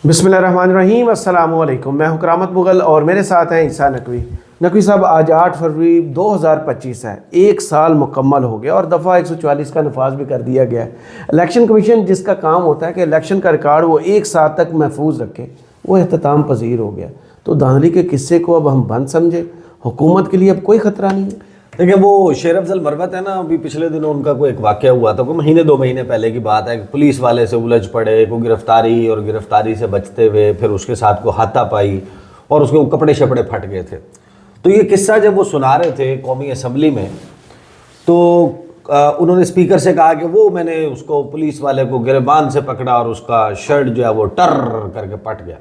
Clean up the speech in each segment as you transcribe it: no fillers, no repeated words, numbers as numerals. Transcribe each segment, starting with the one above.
बिस्मिल्लाहिर्रहमानिर्रहीम, अस्सलाम वालेकुम। मैं हूं करामत मुगल और मेरे साथ हैं ईसा नकवी। नकवी साहब, आज 8 फरवरी 2025 है। एक साल मुकम्मल हो गया और दफ़ा 144 का नफाज भी कर दिया गया है। इलेक्शन कमीशन जिसका काम होता है कि इलेक्शन का रिकॉर्ड वो एक साल तक महफूज रखे, वो अख्ताम पजीर हो गया। तो धांधली के किस्से को अब हम बंद समझे, हुकूमत के लिए अब कोई ख़तरा नहीं है। देखिए, वो शेर अफजल मरवत है ना, अभी पिछले दिनों उनका कोई एक वाक़या हुआ था, कोई महीने 2 महीने पहले की बात है कि पुलिस वाले से उलझ पड़े, को गिरफ्तारी और गिरफ्तारी से बचते हुए फिर उसके साथ को हाथापाई और उसके कपड़े शपड़े फट गए थे। तो ये किस्सा जब वो सुना रहे थे कौमी असम्बली में, तो उन्होंने स्पीकर से कहा कि वो मैंने उसको पुलिस वाले को गिरबान से पकड़ा और उसका शर्ट जो है वो टर करके पट गया।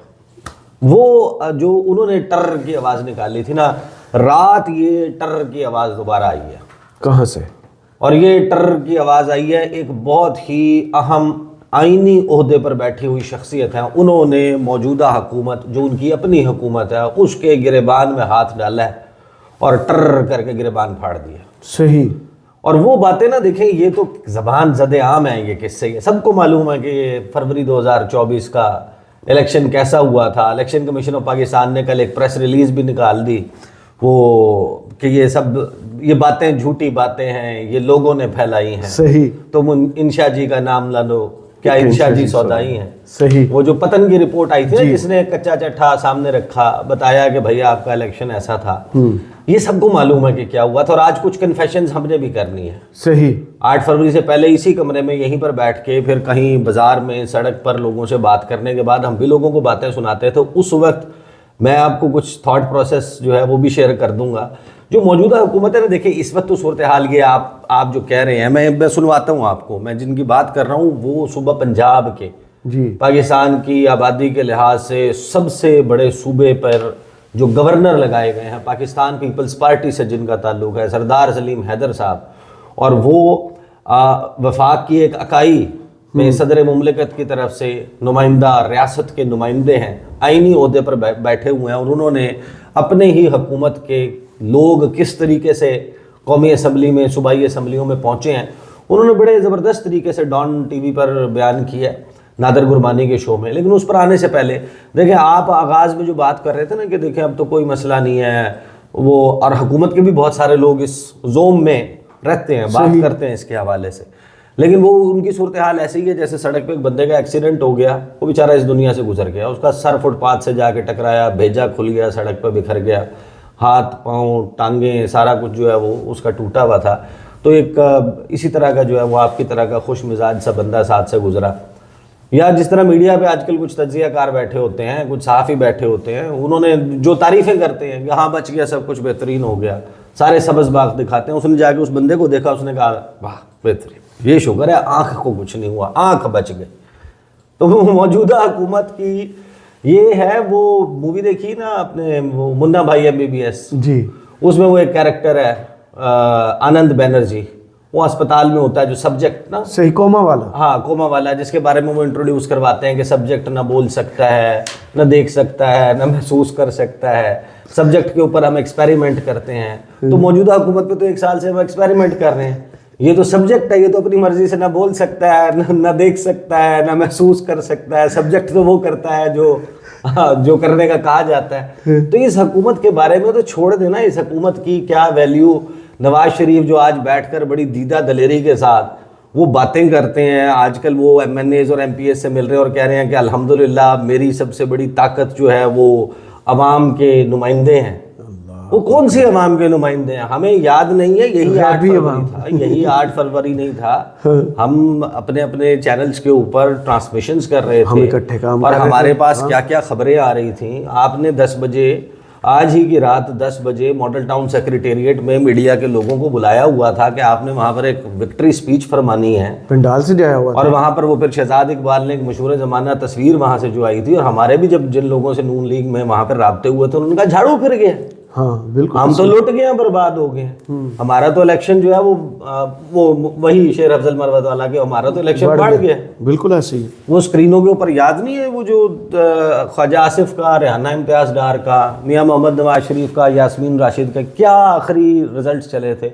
वो जो उन्होंने टर की आवाज़ निकाली थी ना, रात ये टर की आवाज़ दोबारा आई है। कहाँ से? और ये टर की आवाज़ आई है एक बहुत ही अहम आईनी ओहदे पर बैठी हुई शख्सियत है, उन्होंने मौजूदा हुकूमत जो उनकी अपनी हुकूमत है उसके गिरबान में हाथ डाला है और टर करके गिरबान फाड़ दिया। सही। और वो बातें ना देखें, ये तो ज़बान ज़दे आम है, ये किस्से ये सबको मालूम है कि फरवरी 2024 का इलेक्शन कैसा हुआ था। इलेक्शन कमीशन ऑफ पाकिस्तान ने कल एक प्रेस रिलीज़ भी निकाल दी वो कि ये बातें झूठी बातें हैं, ये लोगों ने फैलाई हैं। सही। तो इंशा जी का नाम ला लो, क्या इंशा जी सौदाई हैं? सही। वो जो पतन की रिपोर्ट आई थी ना, जिसने कच्चा चट्ठा सामने रखा, बताया कि भैया आपका इलेक्शन ऐसा था, ये सबको मालूम है कि क्या हुआ था। और आज कुछ कन्फेशंस हमने भी करनी है। सही। 8 फरवरी से पहले इसी कमरे में यहीं पर बैठ के फिर कहीं बाजार में सड़क पर लोगों से बात करने के बाद हम भी लोगों को बातें सुनाते थे। उस वक्त मैं आपको कुछ थॉट प्रोसेस जो है वो भी शेयर कर दूंगा। जो मौजूदा हुकूमत है ना, देखिए इस वक्त तो सूरत हाल ये आप जो कह रहे हैं, मैं सुनवाता हूँ आपको। मैं जिनकी बात कर रहा हूँ वो सूबा पंजाब के जी, पाकिस्तान की आबादी के लिहाज से सबसे बड़े सूबे पर जो गवर्नर लगाए गए हैं, पाकिस्तान पीपल्स पार्टी से जिनका ताल्लुक है, सरदार सलीम हैदर साहब। और वो वफाक की एक इकाई में सदर मुमलिकत की तरफ से नुमाइंदा रियासत के नुमाइंदे हैं, आईनी ओहदे पर बैठे हुए हैं। और उन्होंने अपने ही हुकूमत के लोग किस तरीके से कौमी असम्बली में, सूबाई असम्बलियों में पहुँचे हैं, उन्होंने बड़े ज़बरदस्त तरीके से डॉन टीवी पर बयान किया नादर गुरबानी के शो में। लेकिन उस पर आने से पहले देखें, आप आगाज़ में जो बात कर रहे थे ना कि देखें अब तो कोई मसला नहीं है, वो और हुकूमत के भी बहुत सारे लोग इस जोम में रहते हैं, बात करते हैं इसके हवाले से। लेकिन वो उनकी सूरत हाल ऐसी ही है जैसे सड़क पे एक बंदे का एक्सीडेंट हो गया, वो बेचारा इस दुनिया से गुजर गया, उसका सर फुटपाथ से जाके टकराया, भेजा खुल गया, सड़क पर बिखर गया, हाथ पाँव टांगें सारा कुछ जो है वो उसका टूटा हुआ था। तो एक इसी तरह का जो है वो आपकी तरह का खुश मिजाज सा बंदा साथ से गुजरा। या जिस तरह मीडिया पे आजकल कुछ तज्जियाकार बैठे होते हैं, कुछ सहाफ़ी बैठे होते हैं, उन्होंने जो तारीफ़ें करते हैं कि हाँ बच गया, सब कुछ बेहतरीन हो गया, सारे सब्ज़ बाग दिखाते हैं। उसने जाके उस बंदे को देखा, उसने कहा वाह बेहतरीन, ये शुक्र है आँख को कुछ नहीं हुआ, आँख बच गई। तो वो मौजूदा हुकूमत की ये है। वो मूवी देखी ना आपने, वो मुन्ना भाई MBBS जी, उसमें वो एक कैरेक्टर है आनंद बनर्जी, वो अस्पताल में होता है जो सब्जेक्ट ना, सही, कोमा वाला। हाँ कोमा वाला, जिसके बारे में वो इंट्रोड्यूस करवाते हैं कि सब्जेक्ट ना बोल सकता है, ना देख सकता है, ना महसूस कर सकता है, सब्जेक्ट के ऊपर हम एक्सपेरिमेंट करते हैं। तो मौजूदा हुकूमत पे तो 1 साल से हम एक्सपेरिमेंट कर रहे हैं। ये तो सब्जेक्ट है, ये तो अपनी मर्जी से ना बोल सकता है, ना देख सकता है, ना महसूस कर सकता है। सब्जेक्ट तो वो करता है जो करने का कहा जाता है। तो इस हुकूमत के बारे में तो छोड़ देना, इस हुकूमत की क्या वैल्यू। नवाज शरीफ जो आज बैठकर बड़ी दीदा दलेरी के साथ वो बातें करते हैं, आजकल वो MNAs और MPs से मिल रहे हैं और कह रहे हैं कि अल्हम्दुलिल्लाह मेरी सबसे बड़ी ताकत जो है वो अवाम के नुमाइंदे हैं। वो कौन सी अवाम के नुमाइंदे हैं हमें याद नहीं है। यही 8 फरवरी था, यही 8 फरवरी नहीं था। हम अपने अपने चैनल्स के ऊपर ट्रांसमिशंस कर रहे थे, इकट्ठे काम और हमारे पास क्या क्या खबरें आ रही थी। आपने 10 बजे, आज ही की रात 10 बजे मॉडल टाउन सेक्रेटेरिएट में मीडिया के लोगों को बुलाया हुआ था कि आपने वहाँ पर एक विक्ट्री स्पीच फरमानी है, पंडाल से जाया हुआ था। और वहाँ पर वो फिर शहजाद इकबाल ने एक मशहूर ज़माना तस्वीर वहाँ से जो आई थी, और हमारे भी जब जिन लोगों से नून लीग में वहाँ पर राब्ते हुए थे, उनका झाड़ू फिर गया। हाँ बिल्कुल, हम तो लुट गए, बर्बाद हो गए। हमारा तो इलेक्शन जो है वो वही शेर अफजल मरवत वाला के, हमारा तो इलेक्शन बढ़ गया। बिल्कुल ऐसे ही। वो स्क्रीनों के ऊपर याद नहीं है वो जो ख्वाजा आसिफ का, रेहाना इम्तियाज़ डार का, मियाँ मोहम्मद नवाज शरीफ का, यास्मीन राशिद का क्या आखिरी रिजल्ट चले थे,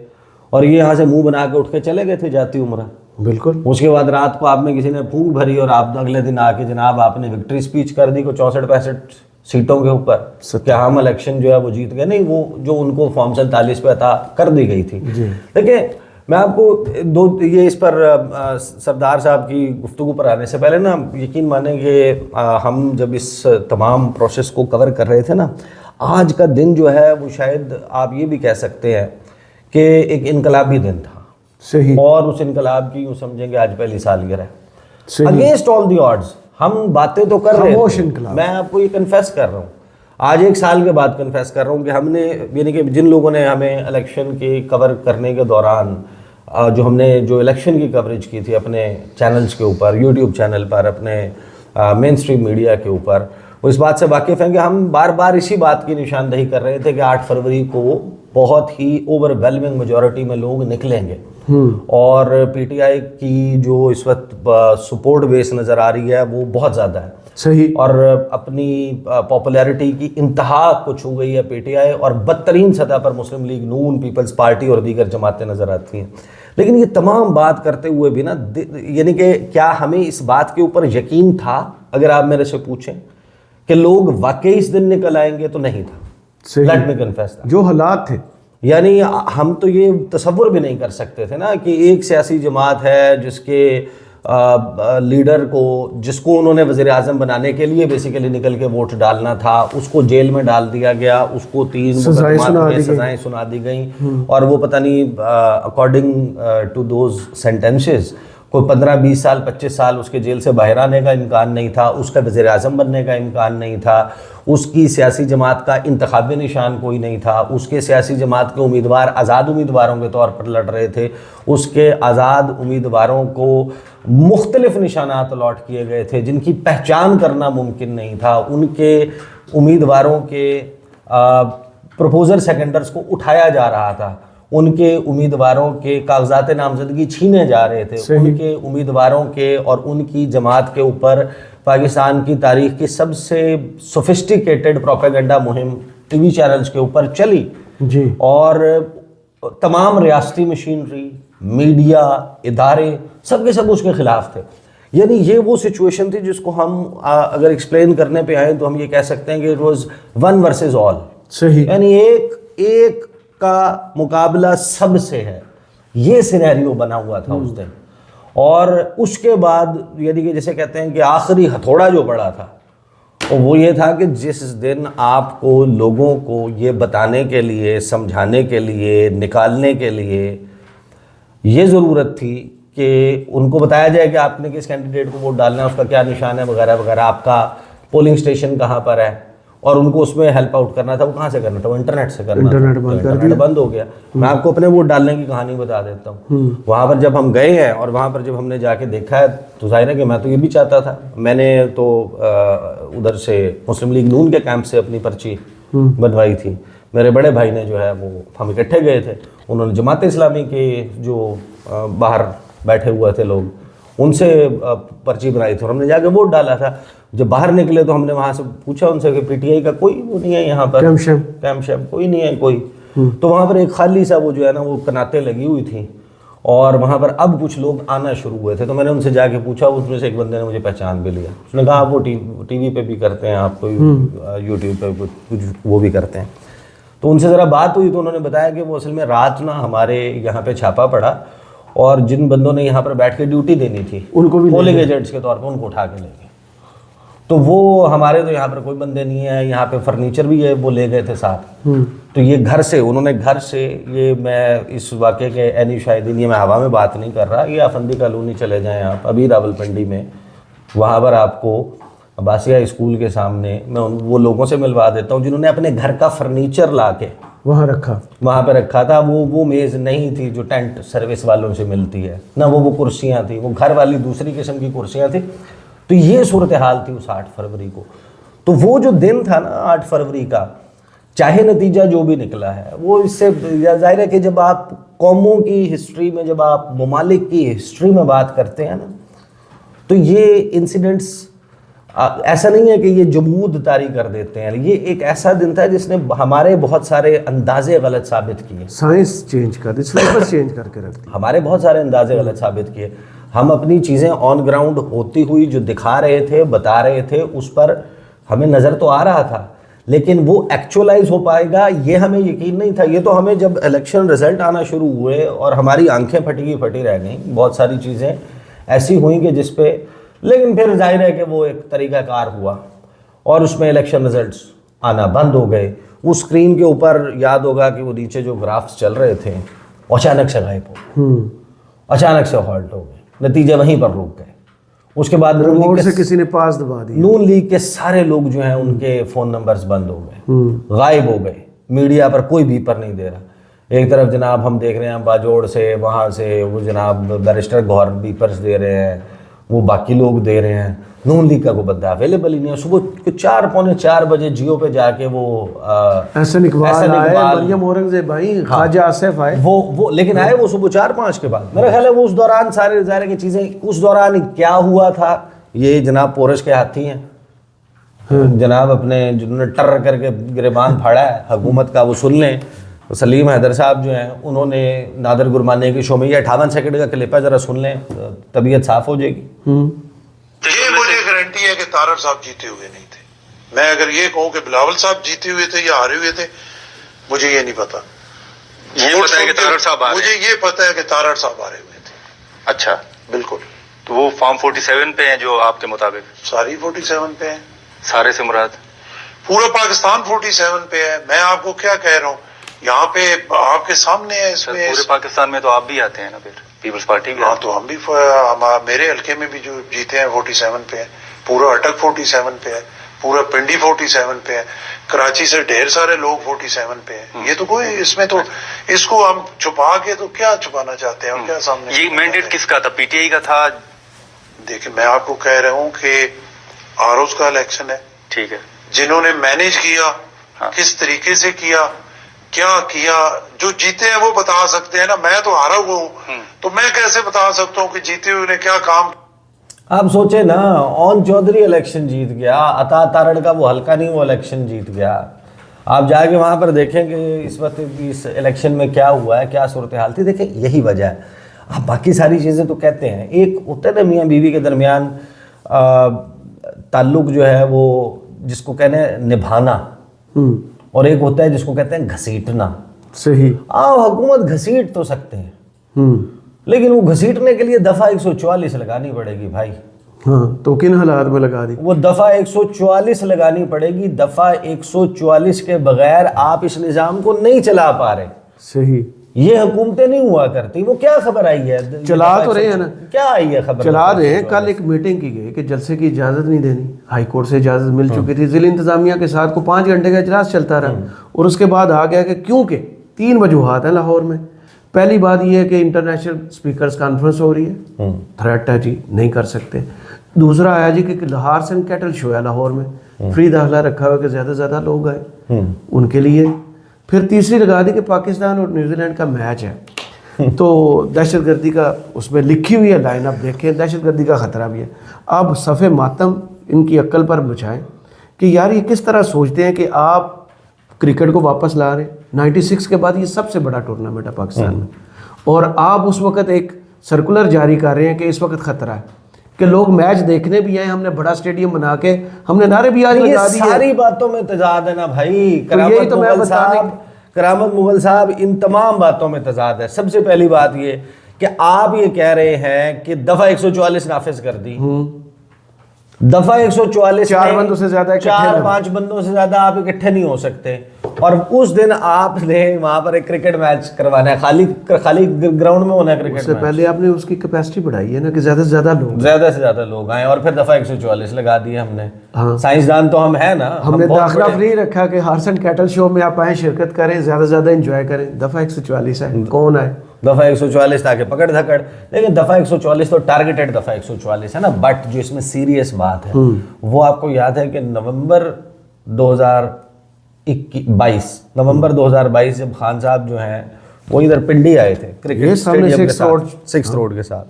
और ये यहाँ से मुंह बना के उठ के चले गए थे जाती उम्रा। बिल्कुल। उसके बाद रात को आप में किसी ने फूंक भरी और आप अगले दिन आके जनाब आपने विक्ट्री स्पीच कर दी को 64-65 सीटों के ऊपर क्या हम इलेक्शन जो है वो जीत गए। नहीं, वो जो उनको फॉर्म 47 पे अता कर दी गई थी। देखिए मैं आपको ये इस पर सरदार साहब की गुफ्तगू पर आने से पहले ना यकीन माने कि हम जब इस तमाम प्रोसेस को कवर कर रहे थे ना, आज का दिन जो है वो शायद आप ये भी कह सकते हैं कि एक इनकलाबी दिन था। सही। और उस इनकलाब की यूँ समझेंगे आज पहली सालगिरह है। अगेंस्ट ऑल दी ऑड्स हम बातें तो कर रहे थे, मैं आपको ये कन्फेस कर रहा हूँ, आज 1 साल के बाद कन्फेस कर रहा हूँ कि हमने, यानी कि जिन लोगों ने हमें इलेक्शन के कवर करने के दौरान जो हमने जो इलेक्शन की कवरेज की थी अपने चैनल्स के ऊपर, यूट्यूब चैनल पर, अपने मेन स्ट्रीम मीडिया के ऊपर, वो इस बात से वाकिफ़ हैं कि हम बार बार इसी बात की निशानदही कर रहे थे कि 8 फरवरी को बहुत ही ओवरवेलमिंग मेजॉरिटी में लोग निकलेंगे और पीटीआई की जो इस वक्त सपोर्ट बेस नज़र आ रही है वो बहुत ज़्यादा है। सही। और अपनी पॉपुलैरिटी की इंतहा को छू गई है पीटीआई, और बदतरीन सतह पर मुस्लिम लीग नून, पीपल्स पार्टी और दीगर जमातें नज़र आती हैं। लेकिन ये तमाम बात करते हुए भी ना, यानी कि क्या हमें इस बात के ऊपर यकीन था? अगर आप मेरे से पूछें कि लोग वाकई इस दिन निकल आएंगे, तो नहीं था। लेट मी कन्फेस, जो हालात थे, यानी हम तो ये तसव्वुर भी नहीं कर सकते थे ना कि एक सियासी जमात है जिसके लीडर को, जिसको उन्होंने वज़ीर आज़म बनाने के लिए बेसिकली निकल के वोट डालना था, उसको जेल में डाल दिया गया, उसको 3 सजाएं सुना दी गई, और वो पता नहीं अकॉर्डिंग टू दोज सेंटेंसेस कोई 15-20 साल 25 साल उसके जेल से बाहर आने का इम्कान नहीं था, उसका वज़ीर आज़म बनने का इम्कान नहीं था, उसकी सियासी जमात का इंतखाबी निशान कोई नहीं था, उसके सियासी जमात के उम्मीदवार आज़ाद उम्मीदवारों के तौर पर लड़ रहे थे, उसके आज़ाद उम्मीदवारों को मुख्तलिफ निशानात अलॉट किए गए थे जिनकी पहचान करना मुमकिन नहीं था, उनके उम्मीदवारों के प्रपोजर सेकेंडर्स को उठाया जा रहा था, उनके उम्मीदवारों के कागजात नामजदगी छीने जा रहे थे, उनके उम्मीदवारों के और उनकी जमात के ऊपर पाकिस्तान की तारीख की सबसे सोफिस्टिकेटेड प्रोपेगेंडा मुहिम टीवी चैनल्स के ऊपर चली जी, और तमाम रियासती मशीनरी, मीडिया, इदारे सब के सब उसके खिलाफ थे। यानी ये वो सिचुएशन थी जिसको हम अगर एक्सप्लेन करने पे आए तो हम ये कह सकते हैं कि इट वाज 1 वर्सेस ऑल। सही। यानी एक का मुकाबला सबसे है, ये सिनेरियो बना हुआ था उस दिन। और उसके बाद यानी कि जैसे कहते हैं कि आखिरी हथौड़ा जो पड़ा था और वो ये था कि जिस दिन आपको लोगों को ये बताने के लिए, समझाने के लिए, निकालने के लिए ये ज़रूरत थी कि उनको बताया जाए कि आपने किस कैंडिडेट को वोट डालना है, उसका क्या निशान है वगैरह वगैरह, आपका पोलिंग स्टेशन कहाँ पर है, और उनको उसमें हेल्प आउट करना था, वो कहाँ से करना था? वो इंटरनेट से करना था। इंटरनेट बंद हो गया। मैं आपको अपने वोट डालने की कहानी बता देता हूँ। वहाँ पर जब हम गए हैं और वहाँ पर जब हमने जाके देखा है तो जाहिर है कि मैं तो ये भी चाहता था, मैंने तो उधर से मुस्लिम लीग नून के कैंप से अपनी पर्ची बनवाई थी, मेरे बड़े भाई ने जो है वो, हम इकट्ठे गए थे, उन्होंने जमात इस्लामी के जो बाहर बैठे हुए थे लोग, उनसे पर्ची बनाई थी और हमने जाके वोट डाला था। जब बाहर निकले तो हमने वहाँ से पूछा उनसे कि पीटीआई का कोई वो नहीं है यहाँ पर, कैंप शैम कोई नहीं है कोई। तो वहाँ पर एक खाली सा वो जो है ना वो कनातें लगी हुई थी और वहाँ पर अब कुछ लोग आना शुरू हुए थे। तो मैंने उनसे जाके पूछा, उसमें से एक बंदे ने मुझे पहचान भी लिया। उसने कहा आप वो टीवी पे भी करते हैं, आप कोई यूट्यूब पे कुछ वो भी करते हैं। तो उनसे ज़रा बात हुई तो उन्होंने बताया कि वो असल में रात ना हमारे यहाँ पे छापा पड़ा और जिन बंदों ने यहाँ पर बैठ के ड्यूटी देनी थी उनको भी पोलिंग एजेंट्स के तौर पे उनको उठा के ले गए। तो वो हमारे तो यहाँ पर कोई बंदे नहीं है, यहाँ पे फर्नीचर भी है वो ले गए थे साथ। तो ये घर से उन्होंने ये मैं इस वाक़े के एनी शायदीन, ये मैं हवा में बात नहीं कर रहा, ये आफंदी कॉलोनी चले जाएँ आप अभी रावलपिंडी में, वहाँ पर आपको अब्बासिया स्कूल के सामने मैं वो लोगों से मिलवा देता हूँ जिन्होंने अपने घर का फर्नीचर ला के वहाँ पे रखा था। वो मेज़ नहीं थी जो टेंट सर्विस वालों से मिलती है ना, वो कुर्सियाँ थी, वो घर वाली दूसरी किस्म की कुर्सियाँ थी। तो ये सूरत हाल थी उस 8 फरवरी को। तो वो जो दिन था ना 8 फरवरी का, चाहे नतीजा जो भी निकला है वो इससे जाहिर है कि जब आप कौमों की हिस्ट्री में, जब आप ममालिक की हिस्ट्री में बात करते हैं ना, तो ये इंसिडेंट्स ऐसा नहीं है कि ये जमूद तारी कर देते हैं, ये एक ऐसा दिन था जिसने हमारे बहुत सारे अंदाजे गलत साबित किए, साइंस चेंज कर दी, सिलेबस चेंज करके रख दी, हमारे बहुत सारे अंदाजे गलत साबित किए। हम अपनी चीज़ें ऑन ग्राउंड होती हुई जो दिखा रहे थे, बता रहे थे, उस पर हमें नज़र तो आ रहा था, लेकिन वो एक्चुअलाइज हो पाएगा ये हमें यकीन नहीं था। ये तो हमें जब इलेक्शन रिजल्ट आना शुरू हुए और हमारी आंखें फटी रह गई, बहुत सारी चीज़ें ऐसी हुई कि जिस पे, लेकिन फिर जाहिर है कि वो एक तरीक़ाकार हुआ और उसमें इलेक्शन रिजल्ट्स आना बंद हो गए। उस स्क्रीन के ऊपर याद होगा कि वो नीचे जो ग्राफ्स चल रहे थे अचानक से गायब हो गए, अचानक से हॉल्ट हो गए, नतीजे वहीं पर रुक गए। उसके बाद रिमोट से किसी ने पास दबा दिया, नून लीग के सारे लोग जो हैं उनके फ़ोन नंबर्स बंद हो गए, गायब हो गए, मीडिया पर कोई बीपर नहीं दे रहा। एक तरफ जनाब हम देख रहे हैं बाजोड़ से, वहाँ से वो जनाब बैरिस्टर गौहर बीपर्स दे रहे हैं, वो बाकी लोग दे रहे हैं, नून लीग का कोई बंदा अवेलेबल ही नहीं है। सुबह 4 पौने 4 बजे जियो पे जाके वो एहसन इकबाल आए, मरियम औरंगजेब आई, ख्वाजा आसिफ आए, वो लेकिन आए वो सुबह 4-5 के बाद। मेरा ख्याल है वो उस दौरान सारे ज़ाहिर की चीज़ें, उस दौरान क्या हुआ था ये जनाब पोरश के हाथी हैं, जनाब अपने जिन्होंने टर करके गिरबान फाड़ा है हुकूमत का, वो सुन लें। तो सलीम हैदर साहब जो हैं उन्होंने नादिर गुरमानी के शो में ये 58 सेकंड का क्लिप है, ज़रा सुन लें, तबीयत साफ़ हो जाएगी। ये मुझे गारंटी है कि तारड़ साहब जीते हुए नहीं थे। मैं अगर ये कहूँ कि बिलावल साहब जीते हुए थे या हारे हुए थे, मुझे ये नहीं पता। ये पता है कि तारड़ साहब हारे, मुझे ये पता है कि तारड़ साहब हारे हुए थे। अच्छा, बिल्कुल। तो वो फॉर्म 47 पे हैं जो आपके मुताबिक? सारी 47 पे है, सारे से मुराद पूरा पाकिस्तान 47 पे है। मैं आपको क्या कह रहा हूँ, यहाँ पे आपके सामने है। सर, इसमें पूरे पाकिस्तान में तो आप भी आते हैं ना, फिर पीपल्स पार्टी भी हाँ, आती तो हम भी मेरे हल्के में भी जो जीते हैं 47 पे है, पूरा अटक 47 पे है, पूरा पिंडी 47 पे है, कराची से ढेर सारे लोग 47 पे है। ये तो कोई इसमें तो इसको हम छुपा के तो क्या छुपाना चाहते हैं और क्या सामने। ये मैंडेट किसका था? पीटीआई का था? देखिए, मैं आपको कह रहा हूँ कि आरओज का इलेक्शन है, ठीक है, जिन्होंने मैनेज किया, हाँ। किस तरीके से किया, क्या किया, जो जीते हैं वो बता सकते हैं ना। मैं तो हारा हुआ हूँ, तो मैं कैसे बता सकता हूँ कि जीते हुए ने क्या काम। आप सोचे ना, ओन चौधरी इलेक्शन जीत गया, अता तारड़ का वो हल्का नहीं, वो इलेक्शन जीत गया। आप जाके वहाँ पर देखें कि इस वक्त इस इलेक्शन में क्या हुआ है, क्या सूरत हाल थी, देखें यही वजह है। आप बाकी सारी चीज़ें तो कहते हैं, एक होता है ना मियाँ बीवी के दरमियान ताल्लुक जो है वो जिसको कहते हैं निभाना, और एक होता है जिसको कहते हैं घसीटना। सही। आप हुकूमत घसीट तो सकते हैं, लेकिन वो घसीटने के लिए दफ़ा 144 लगानी पड़ेगी भाई। हाँ, तो किन हालात में लगा दी? वो दफ़ा 144 लगानी पड़ेगी। दफ़ा 144 के बगैर आप इस निज़ाम को नहीं चला पा रहे। सही। ये हुकूमतें नहीं हुआ करती। वो क्या खबर आई है, चला तो रहे हैं ना, क्या आई है खबर? चला रहे हैं। कल एक मीटिंग की गई कि जलसे की इजाज़त नहीं देनी, हाई कोर्ट से इजाज़त मिल चुकी थी, ज़िला इंतज़ामिया के साथ को 5 घंटे का इजलास चलता रहा, और उसके बाद आ गया कि क्योंकि 3 वजूहात हैं लाहौर में। पहली बात यह है कि इंटरनेशनल स्पीकर्स कॉन्फ्रेंस हो रही है, थ्रेट है जी, नहीं कर सकते। दूसरा आया जी कि हार्स एंड कैटल शो है लाहौर में, फ्री दाखिला रखा हुआ कि ज़्यादा से ज़्यादा लोग आए उनके लिए। फिर तीसरी लगा दी कि पाकिस्तान और न्यूजीलैंड का मैच है, तो दहशतगर्दी का उसमें लिखी हुई है लाइन, आप देखें दहशतगर्दी का ख़तरा भी है। अब सफ़े मातम इनकी अक्ल पर बिछाएं कि यार ये किस तरह सोचते हैं कि आप क्रिकेट को वापस ला रहे हैं। 96 के बाद ये सबसे बड़ा टूर्नामेंट है पाकिस्तान में, और आप उस वक्त एक सर्कुलर जारी कर रहे हैं कि इस वक्त ख़तरा है कि लोग मैच देखने भी आए, हमने बड़ा स्टेडियम बना के हमने नारे भी आज लगा दिए। सारी बातों में तजाद है ना भाई। तो यही तो मैं करामत मुगल साहब, इन तमाम बातों में तजाद है। सबसे पहली बात ये कि आप ये कह रहे हैं कि दफ़ा 144 नाफिज कर दी। दफ़ा 144 4 बंदों से ज़्यादा, 4-5 बंदों से ज़्यादा आप इकट्ठे नहीं हो सकते, और उस दिन आपने वहाँ पर एक क्रिकेट मैच करवाना है, खाली ग्राउंड में होना है क्रिकेट। उससे पहले आपने उसकी कैपेसिटी बढ़ाई है ना कि ज़्यादा से ज़्यादा लोग आए, और फिर दफ़ा 144 लगा दिए हमने। हाँ। साइंसदान तो हम है ना, हमने दाखिला फ्री रखा कि हार्स एंड कैटल शो में आप आए, शिरकत करें, ज़्यादा से ज़्यादा इंजॉय करें। दफ़ा 144 है, कौन आए? दफ़ा 144 ताकि पकड़ धकड़, लेकिन दफ़ा 144 तो टारगेटेड दफ़ा 144 है ना। बट जो इसमें सीरियस बात है वो आपको याद है कि नवंबर 2022 जब खान साहब जो हैं वो इधर पिंडी आए थे क्रिकेट स्टेडियम के साथ, 6 रोड के साथ,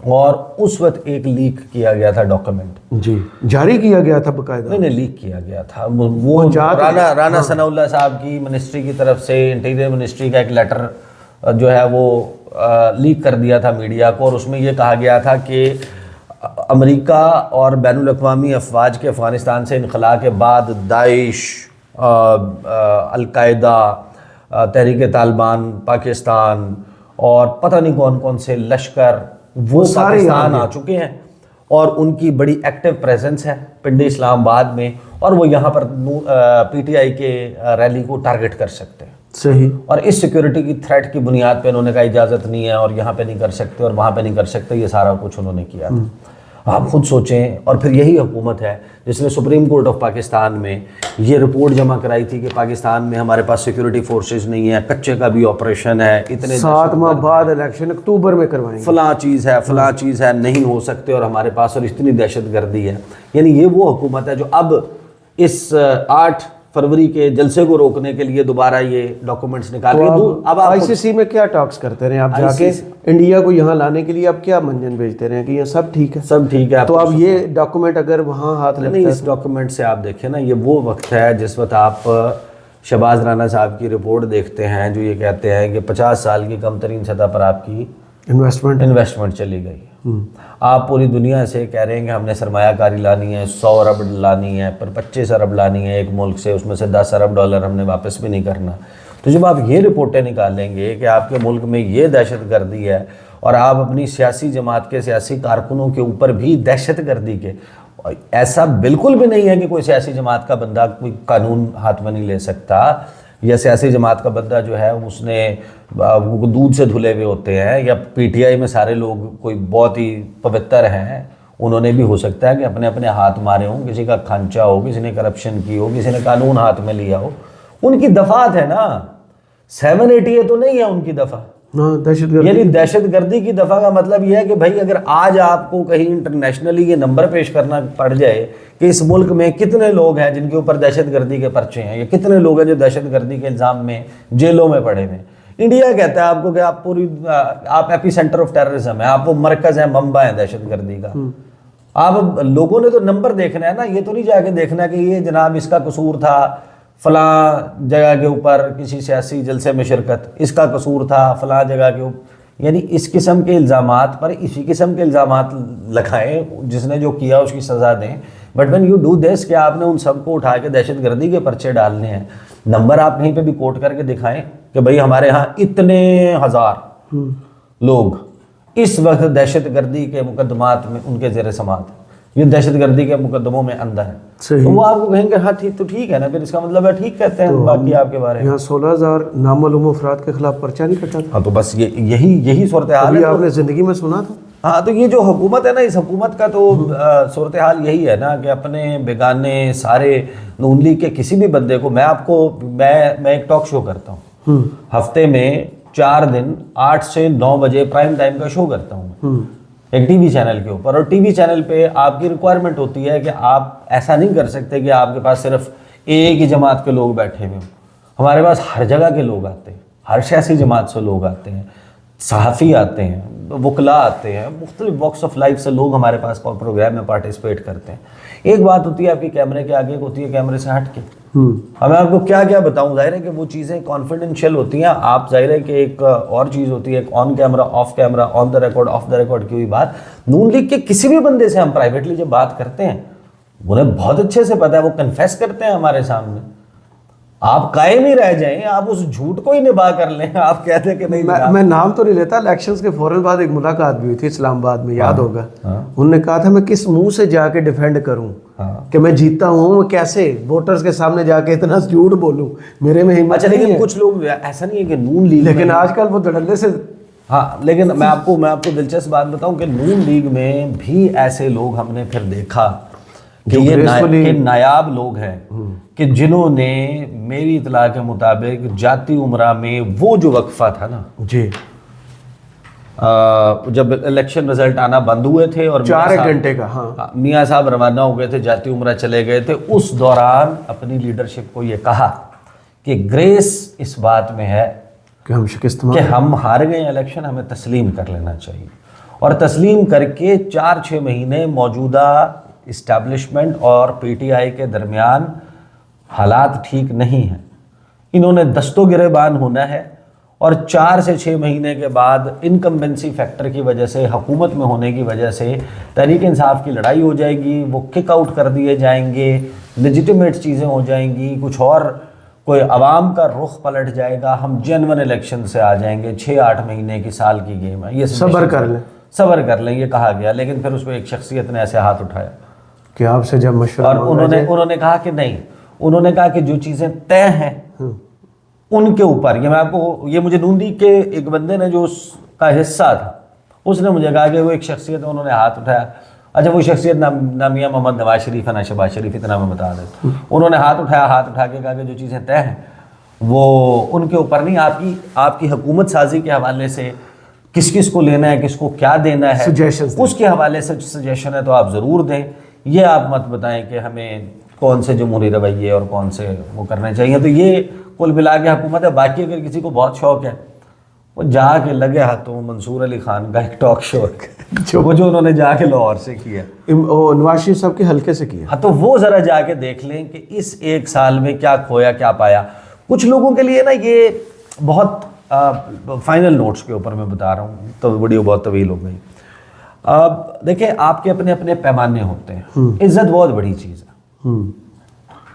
और उस वक्त एक लीक किया गया था डॉक्यूमेंट। जी, जारी किया गया था बकायदा? नहीं, लीक किया गया था। वो राना सनाउल्लाह साहब की मिनिस्ट्री की तरफ से, इंटीरियर मिनिस्ट्री का एक लेटर जो है वो लीक कर दिया था मीडिया को, और उसमें ये कहा गया था कि अमेरिका और बैनुल अक़वामी अफवाज के अफ़गानिस्तान से इनखला के बाद दाइश, अलकायदा, तहरीक तालिबान पाकिस्तान और पता नहीं कौन कौन से लश्कर वो पाकिस्तान आ चुके हैं, और उनकी बड़ी एक्टिव प्रेजेंस है पिंडी इस्लामाबाद में, और वो यहाँ पर पीटीआई के रैली को टारगेट कर सकते हैं। सही। और इस सिक्योरिटी की थ्रेट की बुनियाद पे उन्होंने कहा इजाज़त नहीं है, और यहाँ पे नहीं कर सकते और वहाँ पे नहीं कर सकते, ये सारा कुछ उन्होंने किया था। आप खुद सोचें। और फिर यही हुकूमत है जिसने सुप्रीम कोर्ट ऑफ पाकिस्तान में ये रिपोर्ट जमा कराई थी कि पाकिस्तान में हमारे पास सिक्योरिटी फोर्सेस नहीं है, कच्चे का भी ऑपरेशन है, इतने 7 माह बाद इलेक्शन अक्टूबर में करवाएंगे, फलां चीज़ है, नहीं हो सकते और हमारे पास, और इतनी दहशतगर्दी है। यानी ये वो हुकूमत है जो अब इस 8 फरवरी के जलसे को रोकने के लिए दोबारा ये डॉक्यूमेंट्स निकाल रही है। अब आईसीसी में क्या टॉक्स करते रहे आप जाके, इंडिया को यहाँ लाने के लिए आप क्या मंजन भेजते रहे कि ये सब ठीक है, सब ठीक है? तो अब ये डॉक्यूमेंट अगर वहाँ हाथ लगता है, इस डॉक्यूमेंट से आप देखें ना, ये वो वक्त है जिस वक्त आप शहबाज राना साहब की रिपोर्ट देखते हैं जो ये कहते हैं कि 50 साल की कम तरीन सतह पर आपकी इन्वेस्टमेंट चली गई। आप पूरी दुनिया से कह रहे हैं कि हमने सरमायाकारी लानी है, 100 अरब लानी है, पर 25 अरब लानी है एक मुल्क से, उसमें से 10 अरब डॉलर हमने वापस भी नहीं करना। तो जब आप ये रिपोर्टें निकालेंगे कि आपके मुल्क में ये दहशतगर्दी है, और आप अपनी सियासी जमात के सियासी कारकुनों के ऊपर भी दहशतगर्दी के, ऐसा बिल्कुल भी नहीं है कि कोई सियासी जमात का बंदा कोई कानून हाथ में नहीं ले सकता, या सियासी जमात का बंदा जो है उसने दूध से धुले हुए होते हैं, या पीटीआई में सारे लोग कोई बहुत ही पवित्र हैं, उन्होंने भी हो सकता है कि अपने अपने हाथ मारे हों, किसी का खांचा हो, किसी ने करप्शन की हो, किसी ने कानून हाथ में लिया हो। उनकी दफात है ना, 780 तो नहीं है उनकी दफा, दहशतगर्दी। यानी दहशतगर्दी की दफा का मतलब यह है कि भाई अगर आज आपको कहीं इंटरनेशनली ये नंबर पेश करना पड़ जाए कि इस मुल्क में कितने लोग हैं जिनके ऊपर दहशतगर्दी के पर्चे हैं, या कितने लोग हैं जो दहशतगर्दी के इल्ज़ाम में जेलों में पड़े हुए, इंडिया कहता है आपको कि आप एपी सेंटर ऑफ टेररिज्म है, आप वो मरकज है, मंबा है दहशतगर्दी का। आप लोगों ने तो नंबर देखना है ना, ये तो नहीं जाके देखना कि ये जनाब इसका कसूर था फलां जगह के ऊपर किसी सियासी जलसे में शिरकत, इसका कसूर था फलां जगह के ऊपर। यानी इस किस्म के इल्ज़ामात पर इसी किस्म के इल्ज़ामात लगाएं, जिसने जो किया उसकी सज़ा दें। But when you do this कि आपने उन सबको उठा के दहशतगर्दी के पर्चे डालने हैं, नंबर आप कहीं पे भी कोट करके दिखाएं कि भाई हमारे यहाँ इतने हजार लोग इस वक्त दहशतगर्दी के मुकदमात में उनके ज़ेर समात, ये दहशतगर्दी के मुकदमों में अंदर है, तो वो आपको कहेंगे हाँ ठीक, तो ठीक है ना, फिर इसका मतलब है ठीक कहते हैं। तो बाकी आपके बारे में यहाँ 16,000 नामालूम अफराद के खिलाफ पर्चा नहीं कटा था। हाँ, तो बस यही सूरत हाल है। आपने जिंदगी में सुना था? हाँ, तो ये जो हुकूमत है ना, इस हुकूमत का तो सूरत हाल यही है ना कि अपने बेगाने सारे नून लीग के किसी भी बंदे को, मैं एक टॉक शो करता हूँ हफ्ते में 4 दिन 8 से 9 बजे प्राइम टाइम का शो करता हूँ एक टीवी चैनल के ऊपर, और टीवी चैनल पे आपकी रिक्वायरमेंट होती है कि आप ऐसा नहीं कर सकते कि आपके पास सिर्फ एक ही जमात के लोग बैठे हुए हों। हमारे पास हर जगह के लोग आते हैं, हर सियासी जमात से लोग आते हैं, सहाफ़ी आते हैं, वकला आते हैं, मुख्तलिफ वॉक्स ऑफ लाइफ से लोग हमारे पास प्रोग्राम में पार्टिसिपेट करते हैं। एक बात होती है आपकी कैमरे के आगे, एक होती है कैमरे से हट के। मैं आपको क्या क्या बताऊं, जाहिर है कि वो चीज़ें कॉन्फिडेंशियल होती हैं। आप जाहिर है कि एक और चीज़ होती है, एक on camera, of camera, on the record, of the record की हुई बात। नून लीग के किसी भी बंदे से हम प्राइवेटली जब बात करते हैं, उन्हें बहुत अच्छे से पता है, वो कन्फेस करते हैं हमारे सामने। आप कायम ही रह जाएं, आप उस झूठ को ही निभा कर लें, आप कहते हैं कि नहीं। मैं नाम तो नहीं लेता, इलेक्शंस के फौरन बाद एक मुलाकात भी हुई थी इस्लामाबाद में, याद होगा। उन्होंने कहा था मैं किस मुंह से जाके डिफेंड करूं कि मैं जीता हूं, मैं कैसे वोटर्स के सामने जाके इतना झूठ बोलूं, मेरे में हिम्मत नहीं है। लेकिन कुछ लोग ऐसा नहीं है कि नून लीग, लेकिन आजकल वो धड़ल्ले से, हाँ, लेकिन मैं आपको दिलचस्प बात बताऊं कि नून लीग में भी ऐसे लोग हमने फिर देखा कि ये नायाब लोग हैं कि जिन्होंने मेरी इतला के मुताबिक जाती उमरा में वो जो वक्फा था ना जी, जब इलेक्शन रिजल्ट आना बंद हुए थे और 4 घंटे का, हाँ, मियाँ साहब रवाना हो गए थे, जाती उमरा चले गए थे, उस दौरान अपनी लीडरशिप को ये कहा कि ग्रेस इस बात में है कि हम शिकस्त कि हम हार गए इलेक्शन, हमें तस्लीम कर लेना चाहिए। और तस्लीम करके 4-6 महीने मौजूदा इस्टेब्लिशमेंट और पीटीआई के दरमियान हालात ठीक नहीं हैं। इन्होंने दस्तों गिरेबान होना है और 4 से 6 महीने के बाद इनकम्बेंसी फैक्टर की वजह से, हुकूमत में होने की वजह से तहरीक इंसाफ की लड़ाई हो जाएगी, वो किक आउट कर दिए जाएंगे, लेजिटिमेट चीज़ें हो जाएंगी, कुछ और कोई अवाम का रुख पलट जाएगा, हम जेन्युइन इलेक्शन से आ जाएंगे। 6-8 महीने की, साल की गेम है ये। सब्र कर लें ये कहा गया, लेकिन फिर उस पर एक शख्सियत ने ऐसे हाथ उठाया कि आपसे जब मशवरा और उन्होंने कहा कि नहीं, उन्होंने कहा कि जो चीज़ें तय हैं उनके ऊपर, ये मैं आपको, ये मुझे नून लीग के एक बंदे ने जो उसका हिस्सा था उसने मुझे कहा कि वो एक शख्सियत है, उन्होंने हाथ उठाया। अच्छा, वो शख्सियत ना मियां मोहम्मद नवाज शरीफ है ना शहबाज शरीफ, इतना मैं बता देता। उन्होंने हाथ उठाया, हाथ उठा के कहा कि जो चीज़ें तय हैं वो उनके ऊपर नहीं, आपकी हुकूमत साजी के हवाले से किस किस को लेना है, किसको क्या देना है, उसके हवाले से सजेशन है तो आप ज़रूर दें। ये आप मत बताएं कि हमें कौन से जमहूरी रवैये और कौन से वो करने चाहिए। तो ये कुल मिला के हुकूमत है। बाकी अगर किसी को बहुत शौक है वो जाके लगे हाथों मंसूर अली खान का एक टॉक शो जो उन्होंने जाके लाहौर से किया, नवाज शरीफ साहब के हल्के से किया। हाँ, तो वो ज़रा जाके देख लें कि इस 1 साल में क्या खोया क्या पाया। कुछ लोगों के लिए ना ये बहुत फाइनल नोट्स के ऊपर मैं बता रहा हूँ, तो वीडियो बहुत तवील हो गई। अब देखिए, आपके अपने अपने पैमाने होते हैं। इज्जत बहुत बड़ी चीज़ है,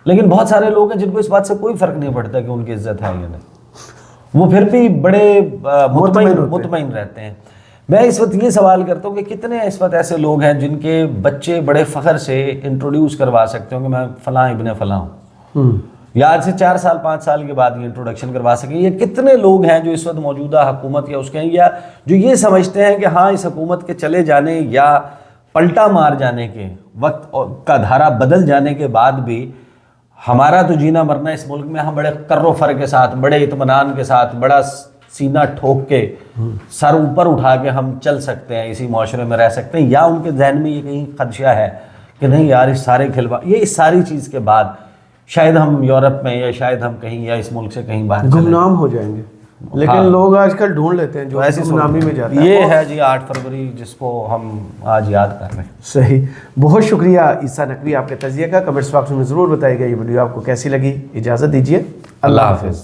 लेकिन बहुत सारे लोग हैं जिनको इस बात से कोई फ़र्क नहीं पड़ता कि उनकी इज्जत है या नहीं, वो फिर भी बड़े मुतमईन रहते हैं। मैं इस वक्त ये सवाल करता हूँ कि कितने इस वक्त ऐसे लोग हैं जिनके बच्चे बड़े फ़ख्र से इंट्रोड्यूस करवा सकते हो कि मैं फ़लाँ इब्ने फ़लाँ हूँ, या आज से 4 साल 5 साल के बाद ये इंट्रोडक्शन करवा सकें। ये कितने लोग हैं जो इस वक्त मौजूदा हुकूमत या उसके हैं, या जो ये समझते हैं कि हाँ, इस हुकूमत के चले जाने या पलटा मार जाने के वक्त का धारा बदल जाने के बाद भी हमारा तो जीना मरना इस मुल्क में, हम बड़े कर्रो फर के साथ, बड़े इत्मीनान के साथ, बड़ा सीना ठोक के, सर ऊपर उठा के हम चल सकते हैं, इसी माशरे में रह सकते हैं। या उनके जहन में ये कहीं खदशा है कि नहीं यार, इस सारे इस सारी चीज़ के बाद शायद हम यूरोप में या शायद हम कहीं या इस मुल्क से कहीं बाहर गुमनाम हो जाएंगे। लेकिन हाँ, लोग आजकल ढूंढ लेते हैं जो ऐसी गुमनामी में जाता है। ये है जी 8 फरवरी, जिसको हम आज याद कर रहे हैं। सही, बहुत शुक्रिया ईसा नकवी आपके तजिया का। कमेंट्स बॉक्स में ज़रूर बताइएगा ये वीडियो आपको कैसी लगी। इजाज़त दीजिए, अल्लाह हाफ़िज़।